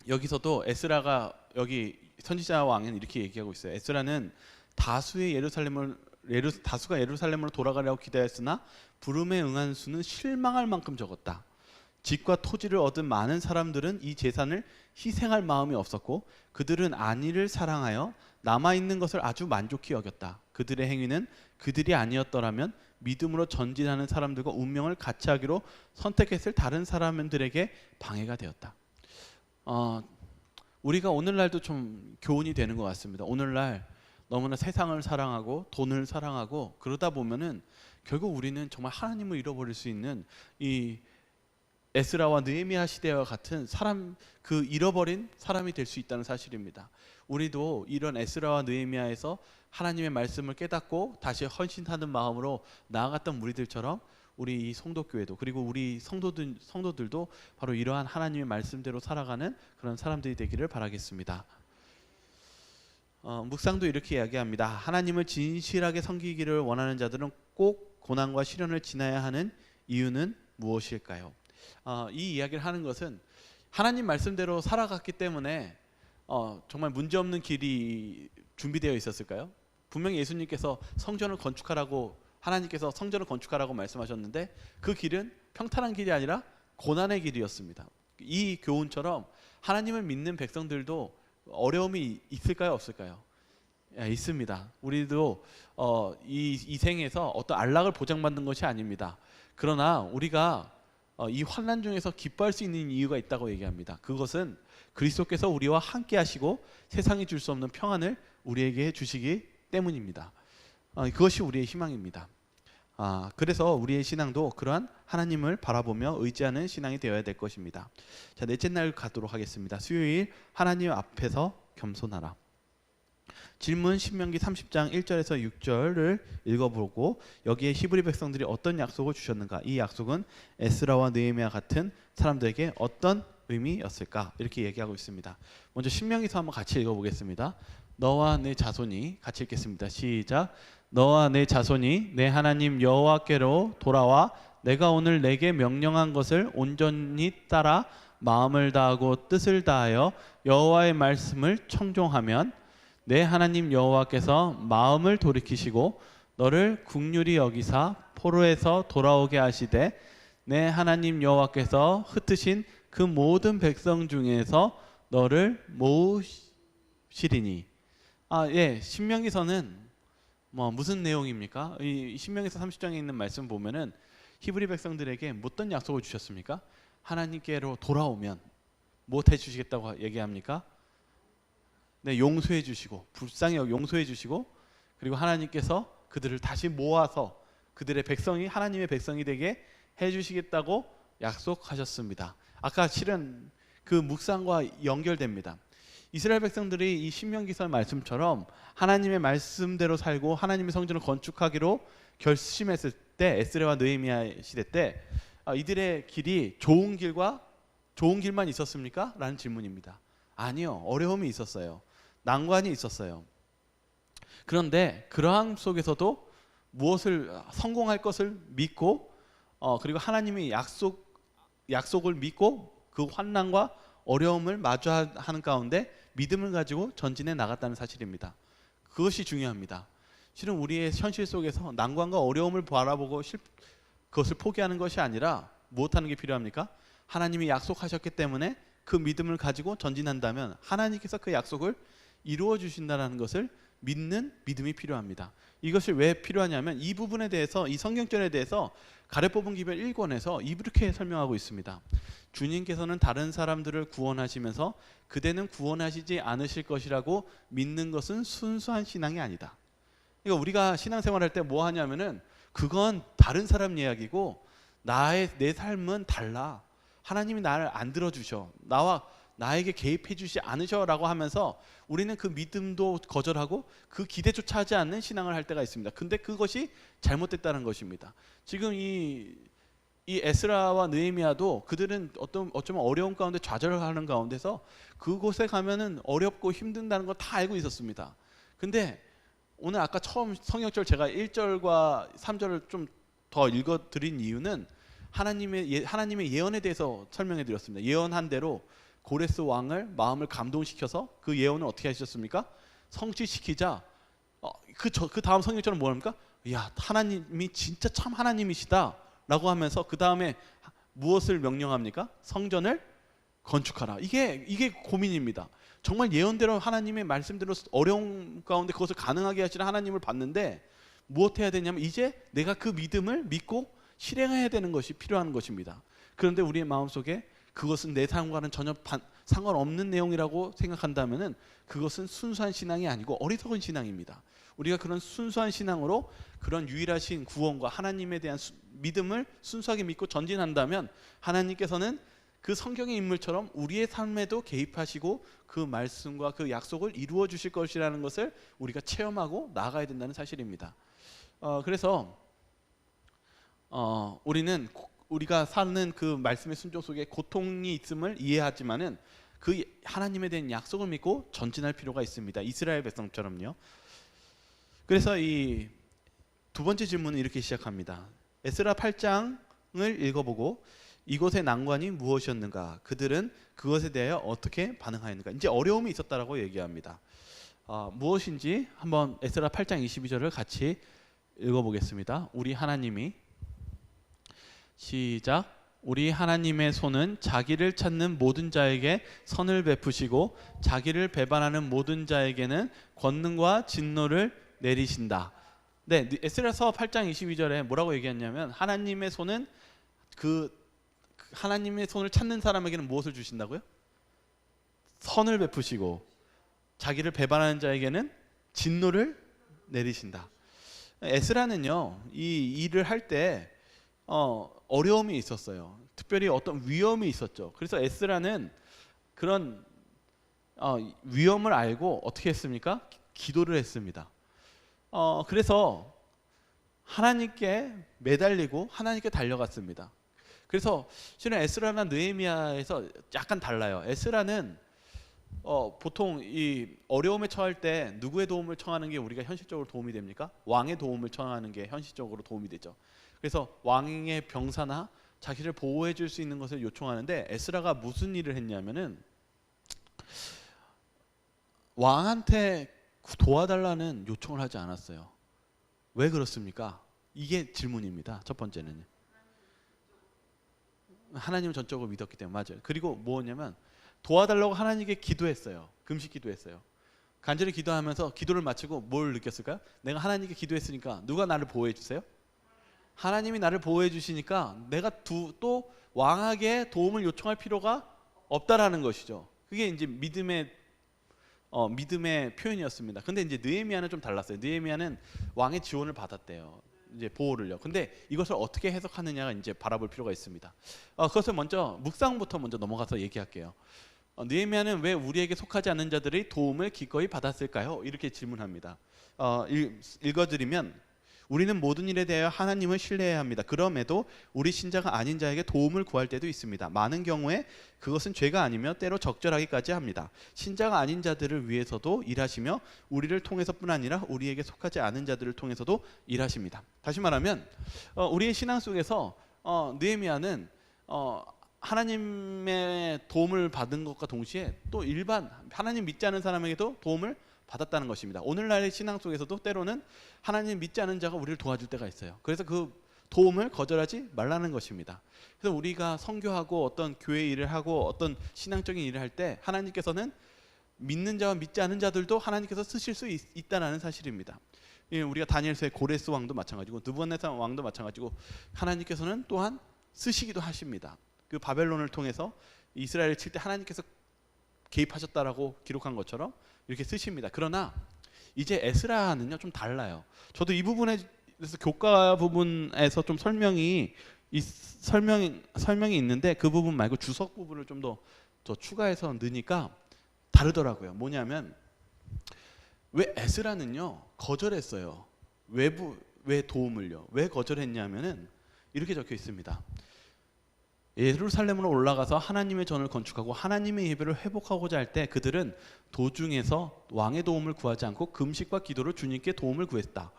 여기서도 에스라가 여기 선지자 왕은 이렇게 얘기하고 있어요. 에스라는 다수가 예루살렘으로 돌아가려고 기대했으나 부름에 응한 수는 실망할 만큼 적었다. 집과 토지를 얻은 많은 사람들은 이 재산을 희생할 마음이 없었고 그들은 안위를 사랑하여 남아있는 것을 아주 만족히 여겼다. 그들의 행위는 그들이 아니었더라면 믿음으로 전진하는 사람들과 운명을 같이 하기로 선택했을 다른 사람들에게 방해가 되었다. 우리가 오늘날도 좀 교훈이 되는 것 같습니다. 오늘날 너무나 세상을 사랑하고 돈을 사랑하고 그러다 보면은 결국 우리는 정말 하나님을 잃어버릴 수 있는 이 에스라와 느헤미야 시대와 같은 그 잃어버린 사람이 될 수 있다는 사실입니다. 우리도 이런 에스라와 느헤미야에서 하나님의 말씀을 깨닫고 다시 헌신하는 마음으로 나아갔던 무리들처럼 우리 이 성도교회도 그리고 우리 성도들도 바로 이러한 하나님의 말씀대로 살아가는 그런 사람들이 되기를 바라겠습니다. 묵상도 이렇게 이야기합니다. 하나님을 진실하게 섬기기를 원하는 자들은 꼭 고난과 시련을 지나야 하는 이유는 무엇일까요? 이 이야기를 하는 것은 하나님 말씀대로 살아갔기 때문에 정말 문제없는 길이 준비되어 있었을까요? 분명히 예수님께서 하나님께서 성전을 건축하라고 말씀하셨는데 그 길은 평탄한 길이 아니라 고난의 길이었습니다. 이 교훈처럼 하나님을 믿는 백성들도 어려움이 있을까요? 없을까요? 있습니다. 우리도 이 생에서 어떤 안락을 보장받는 것이 아닙니다. 그러나 우리가 이 환난 중에서 기뻐할 수 있는 이유가 있다고 얘기합니다. 그것은 그리스도께서 우리와 함께 하시고 세상이 줄 수 없는 평안을 우리에게 주시기 때문입니다. 그것이 우리의 희망입니다. 그래서 우리의 신앙도 그러한 하나님을 바라보며 의지하는 신앙이 되어야 될 것입니다. 자, 넷째 날 가도록 하겠습니다. 수요일 하나님 앞에서 겸손하라. 질문 신명기 30장 1절에서 6절을 읽어보고 여기에 히브리 백성들이 어떤 약속을 주셨는가, 이 약속은 에스라와 느헤미야 같은 사람들에게 어떤 의미였을까, 이렇게 얘기하고 있습니다. 먼저 신명기서 한번 같이 읽어보겠습니다. 너와 내 자손이, 같이 읽겠습니다. 시작. 너와 내 자손이 내 하나님 여호와께로 돌아와 내가 오늘 내게 명령한 것을 온전히 따라 마음을 다하고 뜻을 다하여 여호와의 말씀을 청종하면 내 하나님 여호와께서 마음을 돌이키시고 너를 긍휼히 여기사 포로에서 돌아오게 하시되 내 하나님 여호와께서 흩으신 그 모든 백성 중에서 너를 모으시리니. 신명기서는 무슨 내용입니까? 이 신명기서 30장에 있는 말씀 보면은 히브리 백성들에게 어떤 약속을 주셨습니까? 하나님께로 돌아오면 무엇 해 주시겠다고 얘기합니까? 네, 용서해 주시고, 불쌍히 용서해 주시고, 그리고 하나님께서 그들을 다시 모아서 그들의 백성이 하나님의 백성이 되게 해 주시겠다고 약속하셨습니다. 아까 실은 그 묵상과 연결됩니다. 이스라엘 백성들이 이 신명기서 말씀처럼 하나님의 말씀대로 살고 하나님의 성전을 건축하기로 결심했을 때, 에스라와 느헤미야 시대 때 이들의 길이 좋은 길만 있었습니까? 라는 질문입니다. 아니요, 어려움이 있었어요. 난관이 있었어요. 그런데 그러한 속에서도 무엇을 성공할 것을 믿고 그리고 하나님의 약속을 믿고 그 환난과 어려움을 마주하는 가운데 믿음을 가지고 전진해 나갔다는 사실입니다. 그것이 중요합니다. 실은 우리의 현실 속에서 난관과 어려움을 바라보고 그것을 포기하는 것이 아니라 무엇하는 게 필요합니까? 하나님이 약속하셨기 때문에 그 믿음을 가지고 전진한다면 하나님께서 그 약속을 이루어 주신다는 것을 믿는 믿음이 필요합니다. 이것이 왜 필요하냐면 이 부분에 대해서, 이 성경절에 대해서 가래뽑은 기별 1권에서 이렇게 설명하고 있습니다. 주님께서는 다른 사람들을 구원하시면서 그대는 구원하시지 않으실 것이라고 믿는 것은 순수한 신앙이 아니다. 그러니까 우리가 신앙생활할 때 뭐 하냐면은 그건 다른 사람 이야기고 내 삶은 달라. 하나님이 나를 안 들어주셔. 나에게 개입해 주시 않으셔라고 하면서 우리는 그 믿음도 거절하고 그 기대조차 하지 않는 신앙을 할 때가 있습니다. 근데 그것이 잘못됐다는 것입니다. 지금 이 에스라와 느헤미야도 그들은 어쩌면 어려운 가운데 좌절하는 가운데서 그곳에 가면은 어렵고 힘든다는 걸 다 알고 있었습니다. 근데 오늘 아까 처음 성경절 제가 1절과 3절을 좀 더 읽어드린 이유는 하나님의 예언에 대해서 설명해 드렸습니다. 예언한 대로 고레스 왕을 마음을 감동시켜서 그 예언을 어떻게 하셨습니까? 성취시키자 그 다음 성경처럼 뭐합니까? 야, 하나님이 진짜 참 하나님이시다 라고 하면서 그 다음에 무엇을 명령합니까? 성전을 건축하라. 이게 고민입니다. 정말 예언대로 하나님의 말씀대로 어려운 가운데 그것을 가능하게 하시는 하나님을 봤는데 무엇 해야 되냐면 이제 내가 그 믿음을 믿고 실행해야 되는 것이 필요한 것입니다. 그런데 우리의 마음속에 그것은 내 삶과는 전혀 상관없는 내용이라고 생각한다면은 그것은 순수한 신앙이 아니고 어리석은 신앙입니다. 우리가 그런 순수한 신앙으로 그런 유일하신 구원과 하나님에 대한 믿음을 순수하게 믿고 전진한다면 하나님께서는 그 성경의 인물처럼 우리의 삶에도 개입하시고 그 말씀과 그 약속을 이루어 주실 것이라는 것을 우리가 체험하고 나아가야 된다는 사실입니다. 그래서 우리가 사는 그 말씀의 순종 속에 고통이 있음을 이해하지만은 그 하나님에 대한 약속을 믿고 전진할 필요가 있습니다. 이스라엘 백성처럼요. 그래서 이 두 번째 질문은 이렇게 시작합니다. 에스라 8장을 읽어보고 이곳의 난관이 무엇이었는가? 그들은 그것에 대하여 어떻게 반응하였는가? 이제 어려움이 있었다라고 얘기합니다. 무엇인지 한번 에스라 8장 22절을 같이 읽어보겠습니다. 우리 하나님이 시작. 우리 하나님의 손은 자기를 찾는 모든 자에게 선을 베푸시고 자기를 배반하는 모든 자에게는 권능과 진노를 내리신다. 네, 에스라서 8장 22절에 뭐라고 얘기했냐면 하나님의 손은 하나님의 손을 찾는 사람에게는 무엇을 주신다고요? 선을 베푸시고 자기를 배반하는 자에게는 진노를 내리신다. 에스라는요, 이 일을 할 때 어려움이 있었어요. 특별히 어떤 위험이 있었죠. 그래서 에스라는 그런 위험을 알고 어떻게 했습니까? 기도를 했습니다. 그래서 하나님께 매달리고 하나님께 달려갔습니다. 그래서 실은 에스라나 느헤미야에서 약간 달라요. 에스라는 보통 이 어려움에 처할 때 누구의 도움을 청하는 게 우리가 현실적으로 도움이 됩니까? 왕의 도움을 청하는 게 현실적으로 도움이 되죠. 그래서 왕의 병사나 자기를 보호해 줄 수 있는 것을 요청하는데, 에스라가 무슨 일을 했냐면은 왕한테 도와달라는 요청을 하지 않았어요. 왜 그렇습니까? 이게 질문입니다. 첫 번째는 하나님을 전적으로 믿었기 때문에. 맞아요. 그리고 뭐냐면 도와달라고 하나님께 기도했어요. 금식 기도했어요. 간절히 기도하면서 기도를 마치고 뭘 느꼈을까요? 내가 하나님께 기도했으니까 누가 나를 보호해 주세요? 하나님이 나를 보호해 주시니까 내가 또 왕에게 도움을 요청할 필요가 없다라는 것이죠. 그게 이제 믿음의 표현이었습니다. 근데 이제 느헤미야는 좀 달랐어요. 느헤미야는 왕의 지원을 받았대요. 이제 보호를요. 근데 이것을 어떻게 해석하느냐가 이제 바라볼 필요가 있습니다. 그것을 먼저 묵상부터 먼저 넘어가서 얘기할게요. 느헤미야는 왜 우리에게 속하지 않는 자들의 도움을 기꺼이 받았을까요? 이렇게 질문합니다. 읽어드리면, 우리는 모든 일에 대하여 하나님을 신뢰해야 합니다. 그럼에도 우리 신자가 아닌 자에게 도움을 구할 때도 있습니다. 많은 경우에 그것은 죄가 아니며 때로 적절하기까지 합니다. 신자가 아닌 자들을 위해서도 일하시며 우리를 통해서뿐 아니라 우리에게 속하지 않은 자들을 통해서도 일하십니다. 다시 말하면 우리의 신앙 속에서 느헤미야는 하나님의 도움을 받은 것과 동시에 또 일반 하나님 믿지 않은 사람에게도 도움을 받았다는 것입니다. 오늘날의 신앙 속에서도 때로는 하나님 믿지 않은 자가 우리를 도와줄 때가 있어요. 그래서 그 도움을 거절하지 말라는 것입니다. 그래서 우리가 선교하고 어떤 교회 일을 하고 어떤 신앙적인 일을 할 때 하나님께서는 믿는 자와 믿지 않은 자들도 하나님께서 쓰실 수 있다는 사실입니다. 우리가 다니엘서의 고레스 왕도 마찬가지고 느부갓네살 왕도 마찬가지고 하나님께서는 또한 쓰시기도 하십니다. 그 바벨론을 통해서 이스라엘을 칠 때 하나님께서 개입하셨다라고 기록한 것처럼 이렇게 쓰십니다. 그러나 이제 에스라는요 좀 달라요. 저도 이 부분에서 교과 부분에서 좀 설명이 있는데 그 부분 말고 주석 부분을 좀 더 추가해서 넣으니까 다르더라고요. 뭐냐면 왜 에스라는요 거절했어요. 왜 도움을요? 왜 거절했냐면은 이렇게 적혀 있습니다. 예루살렘으로 올라가서 하나님의 전을 건축하고 하나님의 예배를 회복하고자 할 때 그들은 도중에서 왕의 도움을 구하지 않고 금식과 기도로 주님께 도움을 구했다.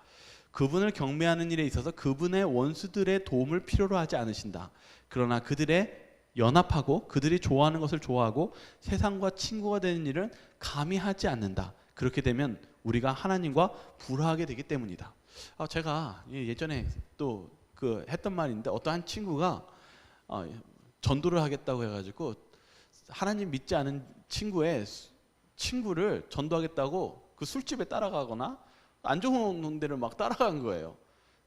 그분을 경배하는 일에 있어서 그분의 원수들의 도움을 필요로 하지 않으신다. 그러나 그들의 연합하고 그들이 좋아하는 것을 좋아하고 세상과 친구가 되는 일은 감히 하지 않는다. 그렇게 되면 우리가 하나님과 불화하게 되기 때문이다. 제가 예전에 또 했던 말인데, 어떠한 친구가 전도를 하겠다고 해가지고 하나님 믿지 않은 친구를 전도하겠다고 그 술집에 따라가거나 안 좋은 데를 막 따라간 거예요.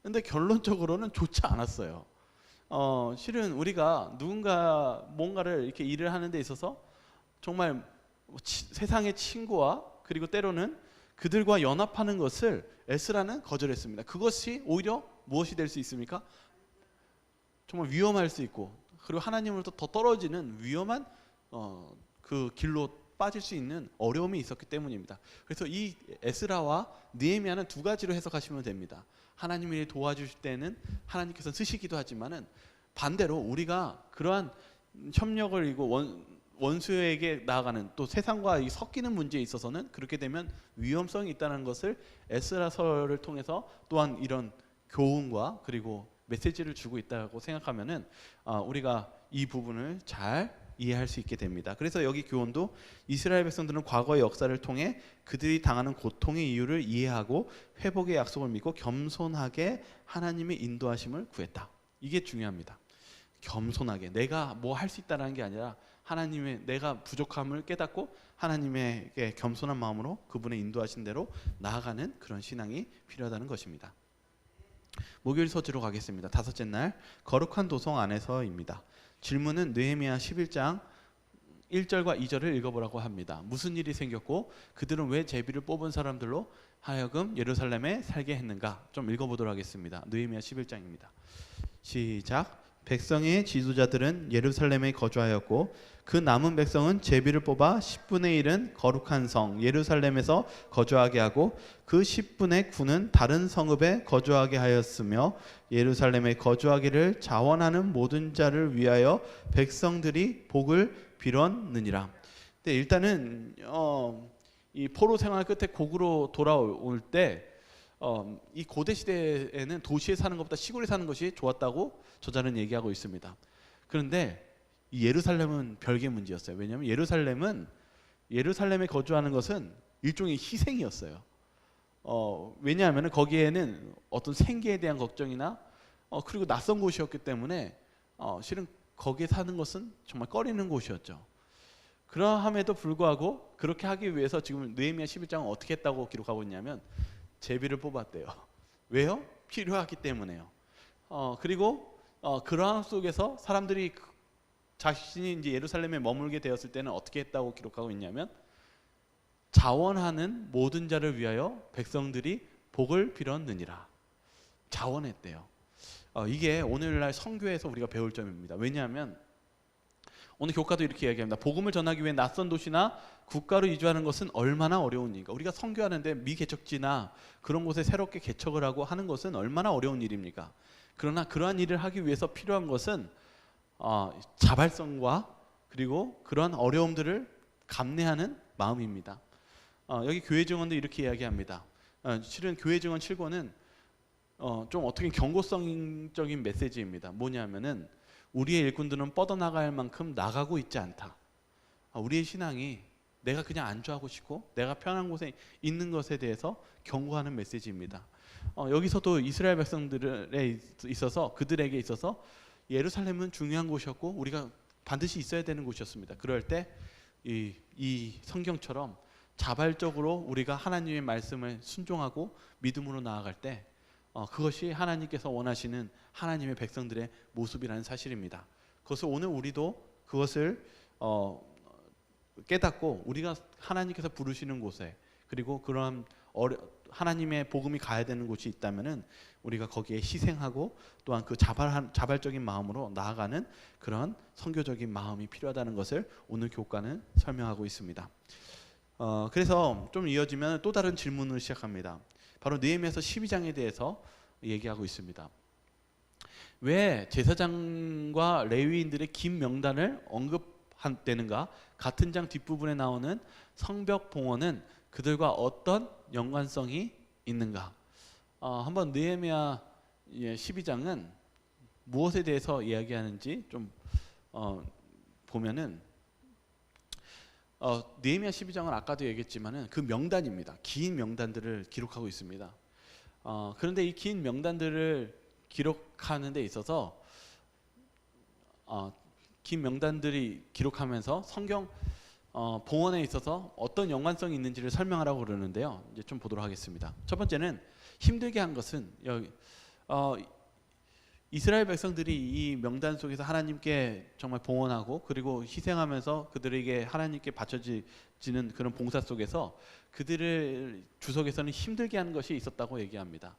근데 결론적으로는 좋지 않았어요. 실은 우리가 누군가 뭔가를 이렇게 일을 하는 데 있어서 정말 세상의 친구와 그리고 때로는 그들과 연합하는 것을 에스라는 거절했습니다. 그것이 오히려 무엇이 될 수 있습니까? 정말 위험할 수 있고, 그리고 하나님으로부터 더 떨어지는 위험한 그 길로 빠질 수 있는 어려움이 있었기 때문입니다. 그래서 이 에스라와 느헤미야는 두 가지로 해석하시면 됩니다. 하나님이 도와주실 때는 하나님께서 쓰시기도 하지만은 반대로 우리가 그러한 협력을 이루고 원수에게 나아가는 또 세상과 섞이는 문제에 있어서는 그렇게 되면 위험성이 있다는 것을 에스라서를 통해서 또한 이런 교훈과 그리고 메시지를 주고 있다고 생각하면은 우리가 이 부분을 잘 이해할 수 있게 됩니다. 그래서 여기 교훈도 이스라엘 백성들은 과거의 역사를 통해 그들이 당하는 고통의 이유를 이해하고 회복의 약속을 믿고 겸손하게 하나님의 인도하심을 구했다. 이게 중요합니다. 겸손하게 내가 뭐 할 수 있다는 게 아니라 하나님의 내가 부족함을 깨닫고 하나님에게 겸손한 마음으로 그분의 인도하신 대로 나아가는 그런 신앙이 필요하다는 것입니다. 목요일 서지로 가겠습니다. 다섯째 날 거룩한 도성 안에서입니다. 질문은 느헤미야 11장 1절과 2절을 읽어보라고 합니다. 무슨 일이 생겼고 그들은 왜 제비를 뽑은 사람들로 하여금 예루살렘에 살게 했는가? 좀 읽어보도록 하겠습니다. 느헤미야 11장입니다. 시작. 백성의 지도자들은 예루살렘에 거주하였고 그 남은 백성은 제비를 뽑아 10분의 1은 거룩한 성 예루살렘에서 거주하게 하고 그 10분의 9는 다른 성읍에 거주하게 하였으며 예루살렘에 거주하기를 자원하는 모든 자를 위하여 백성들이 복을 빌었느니라. 근데 일단은 이 포로 생활 끝에 곡으로 돌아올 때 이 고대 시대에는 도시에 사는 것보다 시골에 사는 것이 좋았다고 저자는 얘기하고 있습니다. 그런데 이 예루살렘은 별개 문제였어요. 왜냐하면 예루살렘에 거주하는 것은 일종의 희생이었어요. 왜냐하면 거기에는 어떤 생계에 대한 걱정이나 그리고 낯선 곳이었기 때문에 실은 거기에 사는 것은 정말 꺼리는 곳이었죠. 그러함에도 불구하고 그렇게 하기 위해서 지금 느헤미야 11장은 어떻게 했다고 기록하고 있냐면 제비를 뽑았대요. 왜요? 필요하기 때문에요. 그리고 그러한 속에서 사람들이 자신이 이제 예루살렘에 머물게 되었을 때는 어떻게 했다고 기록하고 있냐면 자원하는 모든 자를 위하여 백성들이 복을 빌었느니라. 자원했대요. 이게 오늘날 선교에서 우리가 배울 점입니다. 왜냐하면 오늘 교과도 이렇게 이야기합니다. 복음을 전하기 위해 낯선 도시나 국가로 이주하는 것은 얼마나 어려운 일입니까? 우리가 선교하는데 미개척지나 그런 곳에 새롭게 개척을 하고 하는 것은 얼마나 어려운 일입니까? 그러나 그러한 일을 하기 위해서 필요한 것은 자발성과 그리고 그러한 어려움들을 감내하는 마음입니다. 여기 교회 증언도 이렇게 이야기합니다. 실은 교회 증언 7권은 좀 어떻게 경고성적인 메시지입니다. 뭐냐면은 우리의 일꾼들은 뻗어나갈 만큼 나가고 있지 않다. 우리의 신앙이 내가 그냥 안주하고 싶고 내가 편한 곳에 있는 것에 대해서 경고하는 메시지입니다. 여기서도 이스라엘 백성들에 있어서 그들에게 있어서 예루살렘은 중요한 곳이었고 우리가 반드시 있어야 되는 곳이었습니다. 그럴 때 이 성경처럼 자발적으로 우리가 하나님의 말씀을 순종하고 믿음으로 나아갈 때 그것이 하나님께서 원하시는 하나님의 백성들의 모습이라는 사실입니다. 그것을 오늘 우리도 그것을 깨닫고 우리가 하나님께서 부르시는 곳에 그리고 그런 하나님의 복음이 가야 되는 곳이 있다면은 우리가 거기에 희생하고 또한 그 자발적인 마음으로 나아가는 그런 선교적인 마음이 필요하다는 것을 오늘 교과는 설명하고 있습니다. 그래서 좀 이어지면 또 다른 질문을 시작합니다. 바로 느헤미야서 12장에 대해서 얘기하고 있습니다. 왜 제사장과 레위인들의 긴 명단을 언급되는가? 같은 장 뒷부분에 나오는 성벽 봉헌은 그들과 어떤 연관성이 있는가? 한번 느헤미야 12장은 무엇에 대해서 이야기하는지 좀 보면은 느헤미야 12장은 아까도 얘기했지만은 그 명단입니다. 긴 명단들을 기록하고 있습니다. 그런데 이 긴 명단들을 기록하는 데 있어서 긴 명단들이 기록하면서 성경 봉헌에 있어서 어떤 연관성이 있는지를 설명하라고 그러는데요. 이제 좀 보도록 하겠습니다. 첫 번째는 힘들게 한 것은 이스라엘 백성들이 이 명단 속에서 하나님께 정말 봉헌하고 그리고 희생하면서 그들에게 하나님께 바쳐지는 그런 봉사 속에서 그들을 주석에서는 힘들게 하는 것이 있었다고 얘기합니다.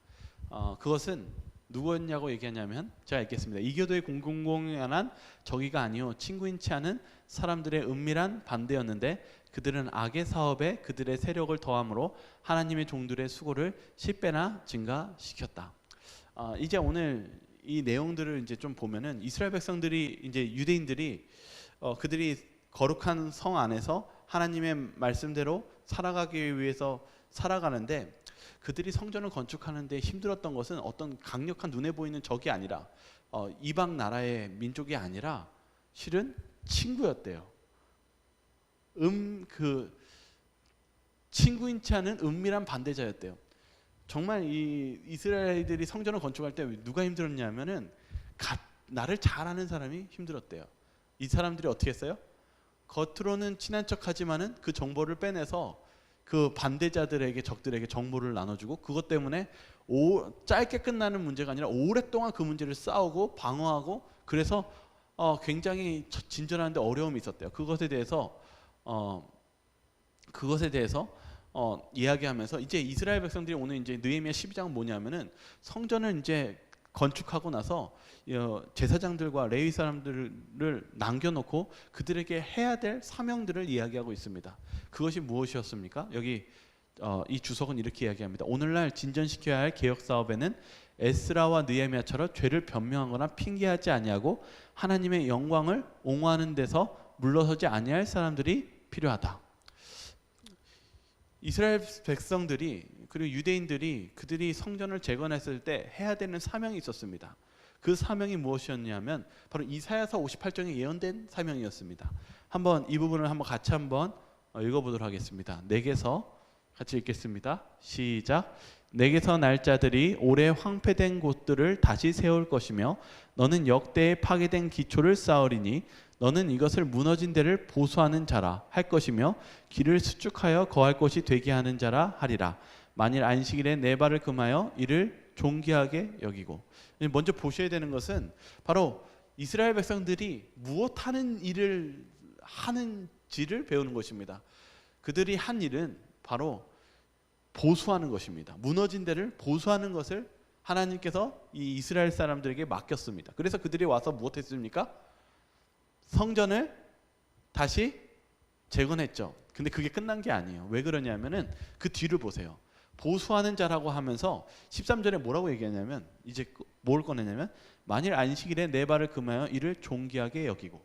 그것은 누구였냐고 얘기하냐면 제가 읽겠습니다. 이 교도의 공공연한 적이가 아니요 친구인치 않은 사람들의 은밀한 반대였는데 그들은 악의 사업에 그들의 세력을 더함으로 하나님의 종들의 수고를 10배나 증가시켰다. 이제 오늘 이 내용들을 이제 좀 보면은 이스라엘 백성들이 이제 유대인들이 그들이 거룩한 성 안에서 하나님의 말씀대로 살아가기 위해서 살아가는데 그들이 성전을 건축하는데 힘들었던 것은 어떤 강력한 눈에 보이는 적이 아니라 이방 나라의 민족이 아니라 실은 친구였대요. 그 친구인치 않은 은밀한 반대자였대요. 정말 이 이스라엘들이 성전을 건축할 때 누가 힘들었냐면은 나를 잘 아는 사람이 힘들었대요. 이 사람들이 어떻게 했어요? 겉으로는 친한 척하지만은 그 정보를 빼내서 그 반대자들에게 적들에게 정보를 나눠주고 그것 때문에 짧게 끝나는 문제가 아니라 오랫동안 그 문제를 싸우고 방어하고 그래서 굉장히 진전하는데 어려움이 있었대요. 그것에 대해서 이야기하면서 이제 이스라엘 백성들이 오늘 이제 느헤미야 12장은 뭐냐면은 성전을 이제 건축하고 나서 제사장들과 레위 사람들을 남겨놓고 그들에게 해야 될 사명들을 이야기하고 있습니다. 그것이 무엇이었습니까? 여기 이 주석은 이렇게 이야기합니다. 오늘날 진전시켜야 할 개혁 사업에는 에스라와 느헤미야처럼 죄를 변명하거나 핑계하지 아니하고 하나님의 영광을 옹호하는 데서 물러서지 아니할 사람들이 필요하다. 이스라엘 백성들이 그리고 유대인들이 그들이 성전을 재건했을 때 해야 되는 사명이 있었습니다. 그 사명이 무엇이었냐면 바로 이사야서 58장에 예언된 사명이었습니다. 한번 이 부분을 같이 읽어보도록 하겠습니다. 내게서 같이 읽겠습니다. 시작. 내게서 날 자들이 오래 황폐된 곳들을 다시 세울 것이며 너는 역대에 파괴된 기초를 쌓으리니 너는 이것을 무너진 데를 보수하는 자라 할 것이며 길을 수축하여 거할 곳이 되게 하는 자라 하리라. 만일 안식일에 내 발을 금하여 이를 존귀하게 여기고. 먼저 보셔야 되는 것은 바로 이스라엘 백성들이 무엇하는 일을 하는지를 배우는 것입니다. 그들이 한 일은 바로 보수하는 것입니다. 무너진 데를 보수하는 것을 하나님께서 이 이스라엘 사람들에게 맡겼습니다. 그래서 그들이 와서 무엇했습니까? 성전을 다시 재건했죠. 근데 그게 끝난 게 아니에요. 왜 그러냐면은 그 뒤를 보세요. 보수하는 자라고 하면서 13절에 뭐라고 얘기하냐면 이제 뭘 꺼내냐면 만일 안식일에 내 발을 금하여 이를 존귀하게 여기고.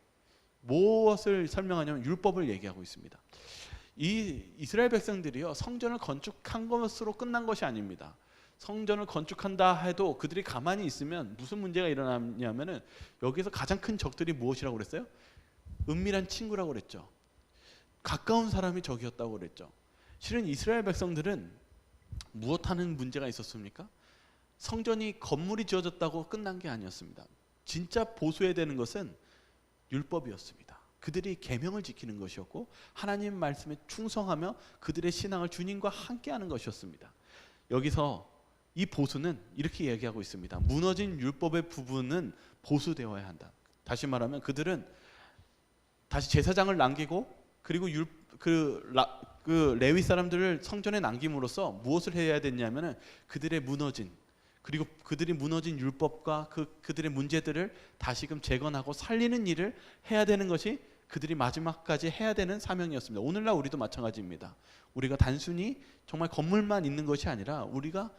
무엇을 설명하냐면 율법을 얘기하고 있습니다. 이 이스라엘 백성들이요 성전을 건축한 것으로 끝난 것이 아닙니다. 성전을 건축한다 해도 그들이 가만히 있으면 무슨 문제가 일어나냐면은 여기서 가장 큰 적들이 무엇이라고 그랬어요? 은밀한 친구라고 그랬죠. 가까운 사람이 적이었다고 그랬죠. 실은 이스라엘 백성들은 무엇하는 문제가 있었습니까? 성전이 건물이 지어졌다고 끝난 게 아니었습니다. 진짜 보수해야 되는 것은 율법이었습니다. 그들이 계명을 지키는 것이었고 하나님 말씀에 충성하며 그들의 신앙을 주님과 함께하는 것이었습니다. 여기서 이 보수는 이렇게 얘기하고 있습니다. 무너진 율법의 부분은 보수되어야 한다. 다시 말하면 그들은 다시 제사장을 남기고 그리고 그 레위 사람들을 성전에 남김으로써 무엇을 해야 됐냐면은 그들의 무너진 그리고 그들이 무너진 율법과 그들의 문제들을 다시금 재건하고 살리는 일을 해야 되는 것이 그들이 마지막까지 해야 되는 사명이었습니다. 오늘날 우리도 마찬가지입니다. 우리가 단순히 정말 건물만 있는 것이 아니라 우리가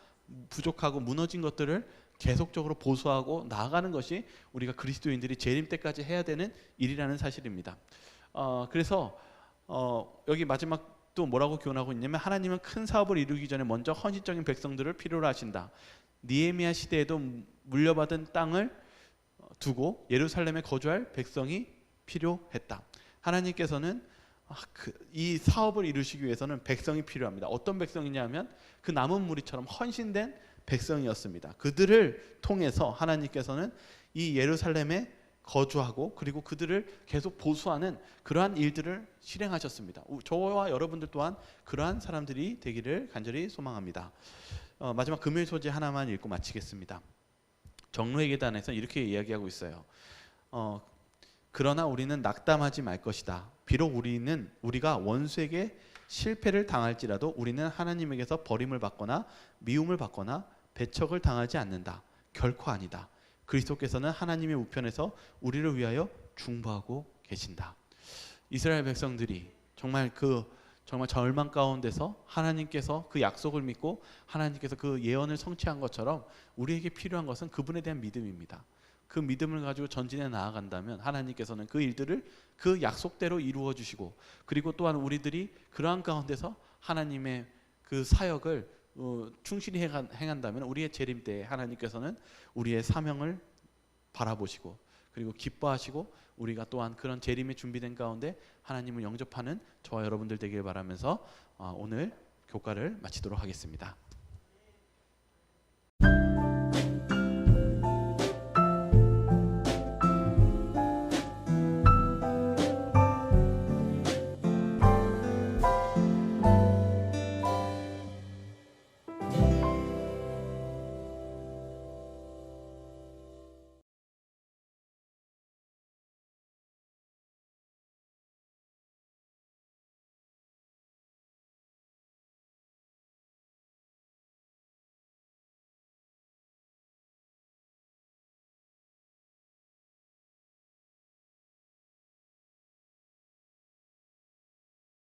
부족하고 무너진 것들을 계속적으로 보수하고 나아가는 것이 우리가 그리스도인들이 재림 때까지 해야 되는 일이라는 사실입니다. 그래서 여기 마지막 또 뭐라고 교훈하고 있냐면 하나님은 큰 사업을 이루기 전에 먼저 헌신적인 백성들을 필요로 하신다. 느헤미야 시대에도 물려받은 땅을 두고 예루살렘에 거주할 백성이 필요했다. 하나님께서는 이 사업을 이루시기 위해서는 백성이 필요합니다. 어떤 백성이냐면 그 남은 무리처럼 헌신된 백성이었습니다. 그들을 통해서 하나님께서는 이 예루살렘에 거주하고 그리고 그들을 계속 보수하는 그러한 일들을 실행하셨습니다. 저와 여러분들 또한 그러한 사람들이 되기를 간절히 소망합니다. 마지막 금요일 소재 하나만 읽고 마치겠습니다. 정로의 계단에서 이렇게 이야기하고 있어요. 그러나 우리는 낙담하지 말 것이다. 비록 우리가 원수에게 실패를 당할지라도 우리는 하나님에게서 버림을 받거나 미움을 받거나 배척을 당하지 않는다. 결코 아니다. 그리스도께서는 하나님의 우편에서 우리를 위하여 중보하고 계신다. 이스라엘 백성들이 정말 절망 가운데서 하나님께서 그 약속을 믿고 하나님께서 그 예언을 성취한 것처럼 우리에게 필요한 것은 그분에 대한 믿음입니다. 그 믿음을 가지고 전진해 나아간다면 하나님께서는 그 일들을 그 약속대로 이루어 주시고 그리고 또한 우리들이 그러한 가운데서 하나님의 그 사역을 충실히 행한다면 우리의 재림 때에 하나님께서는 우리의 사명을 바라보시고 그리고 기뻐하시고 우리가 또한 그런 재림이 준비된 가운데 하나님을 영접하는 저와 여러분들 되길 바라면서 오늘 교과를 마치도록 하겠습니다.